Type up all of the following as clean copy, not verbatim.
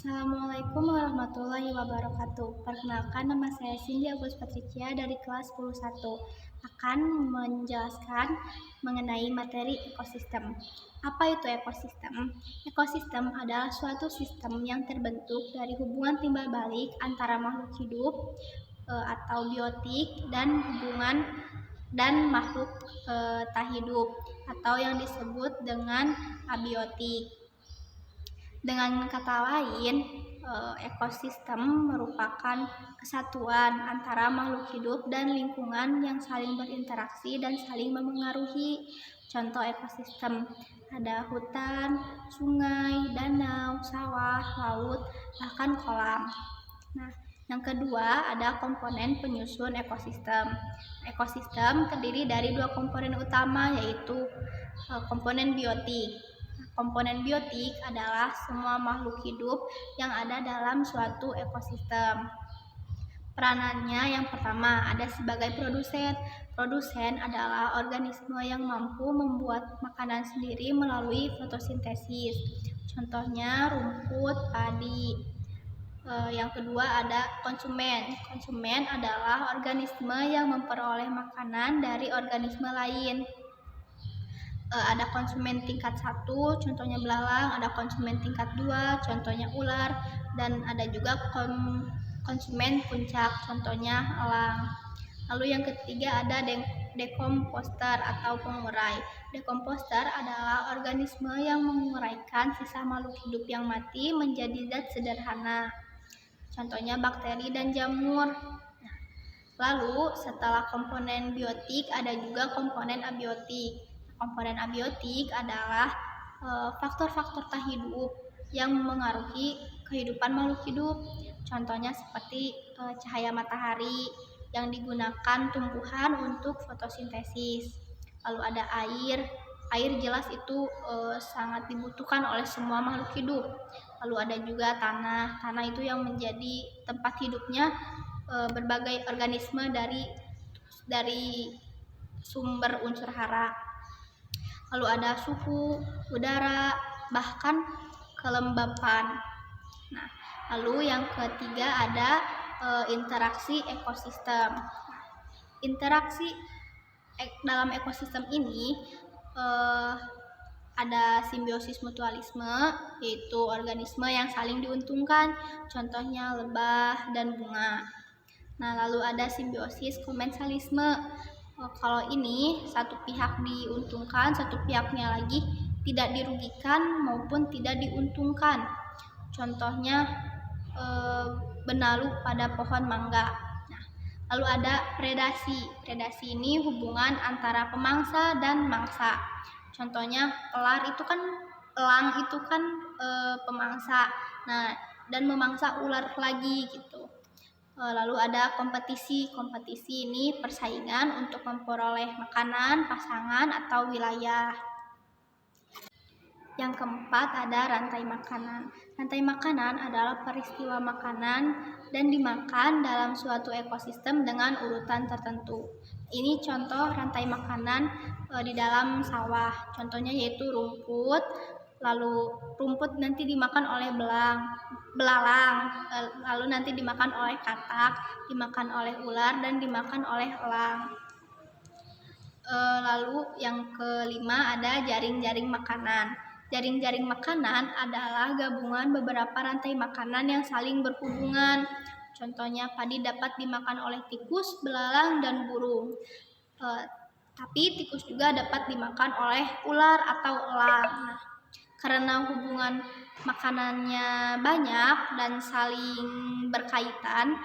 Assalamualaikum warahmatullahi wabarakatuh. Perkenalkan, nama saya Cindy Agus Patricia dari kelas 101. Akan menjelaskan mengenai materi ekosistem. Apa itu ekosistem? Ekosistem adalah suatu sistem yang terbentuk dari hubungan timbal balik antara makhluk hidup atau biotik dan makhluk tak hidup atau yang disebut dengan abiotik. Dengan kata lain, ekosistem merupakan kesatuan antara makhluk hidup dan lingkungan yang saling berinteraksi dan saling memengaruhi. Contoh ekosistem ada hutan, sungai, danau, sawah, laut, bahkan kolam. Nah, yang kedua ada komponen penyusun ekosistem. Ekosistem terdiri dari dua komponen utama, yaitu komponen biotik. Komponen biotik adalah semua makhluk hidup yang ada dalam suatu ekosistem. Peranannya yang pertama ada sebagai produsen. Produsen adalah organisme yang mampu membuat makanan sendiri melalui fotosintesis. Contohnya rumput, padi. Yang kedua ada konsumen. Konsumen adalah organisme yang memperoleh makanan dari organisme lain. Ada konsumen tingkat 1, contohnya belalang, ada konsumen tingkat 2, contohnya ular, dan ada juga konsumen puncak, contohnya elang. Lalu yang ketiga ada dekomposter atau pengurai. Dekomposter adalah organisme yang menguraikan sisa makhluk hidup yang mati menjadi zat sederhana, contohnya bakteri dan jamur. Lalu setelah komponen biotik ada juga komponen abiotik. Komponen abiotik adalah faktor-faktor tak hidup yang memengaruhi kehidupan makhluk hidup. Contohnya seperti cahaya matahari yang digunakan tumbuhan untuk fotosintesis. Lalu ada air. Air jelas itu sangat dibutuhkan oleh semua makhluk hidup. Lalu ada juga tanah. Tanah itu yang menjadi tempat hidupnya berbagai organisme dari sumber unsur hara. Lalu ada suhu, udara, bahkan kelembapan. Nah, lalu yang ketiga ada interaksi ekosistem. Interaksi dalam ekosistem ini ada simbiosis mutualisme, yaitu organisme yang saling diuntungkan, contohnya lebah dan bunga. Nah, lalu ada simbiosis komensalisme. Kalau ini satu pihak diuntungkan, satu pihaknya lagi tidak dirugikan maupun tidak diuntungkan. Contohnya benalu pada pohon mangga. Nah, lalu ada predasi. Predasi ini hubungan antara pemangsa dan mangsa. Contohnya elang itu kan pemangsa. Nah, dan memangsa ular lagi gitu. Lalu ada kompetisi. Kompetisi ini persaingan untuk memperoleh makanan, pasangan, atau wilayah. Yang keempat ada rantai makanan. Rantai makanan adalah peristiwa makanan dan dimakan dalam suatu ekosistem dengan urutan tertentu. Ini contoh rantai makanan di dalam sawah. Contohnya yaitu rumput. Lalu rumput nanti dimakan oleh belalang, lalu nanti dimakan oleh katak, dimakan oleh ular, dan dimakan oleh elang. Lalu yang kelima ada jaring-jaring makanan. Jaring-jaring makanan adalah gabungan beberapa rantai makanan yang saling berhubungan. Contohnya padi dapat dimakan oleh tikus, belalang, dan burung. Tapi tikus juga dapat dimakan oleh ular atau elang. Nah, karena hubungan makanannya banyak dan saling berkaitan,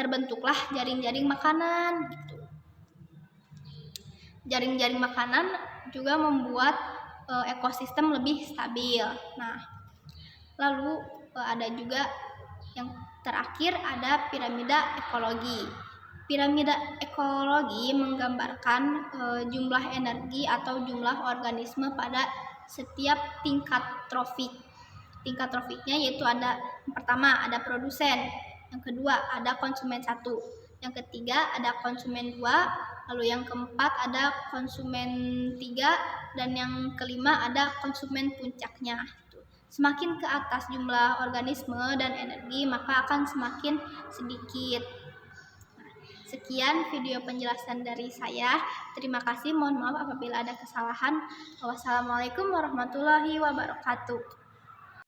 terbentuklah jaring-jaring makanan. Jaring-jaring makanan juga membuat ekosistem lebih stabil. Nah, lalu ada juga yang terakhir ada piramida ekologi. Piramida ekologi menggambarkan jumlah energi atau jumlah organisme pada setiap tingkat trofik. Tingkat trofiknya yaitu ada yang pertama ada produsen, yang kedua ada konsumen 1, yang ketiga ada konsumen 2, lalu yang keempat ada konsumen 3, dan yang kelima ada konsumen puncaknya. semakin ke atas jumlah organisme dan energi, maka akan semakin sedikit. Sekian video penjelasan dari saya. Terima kasih, mohon maaf apabila ada kesalahan. Wassalamualaikum warahmatullahi wabarakatuh.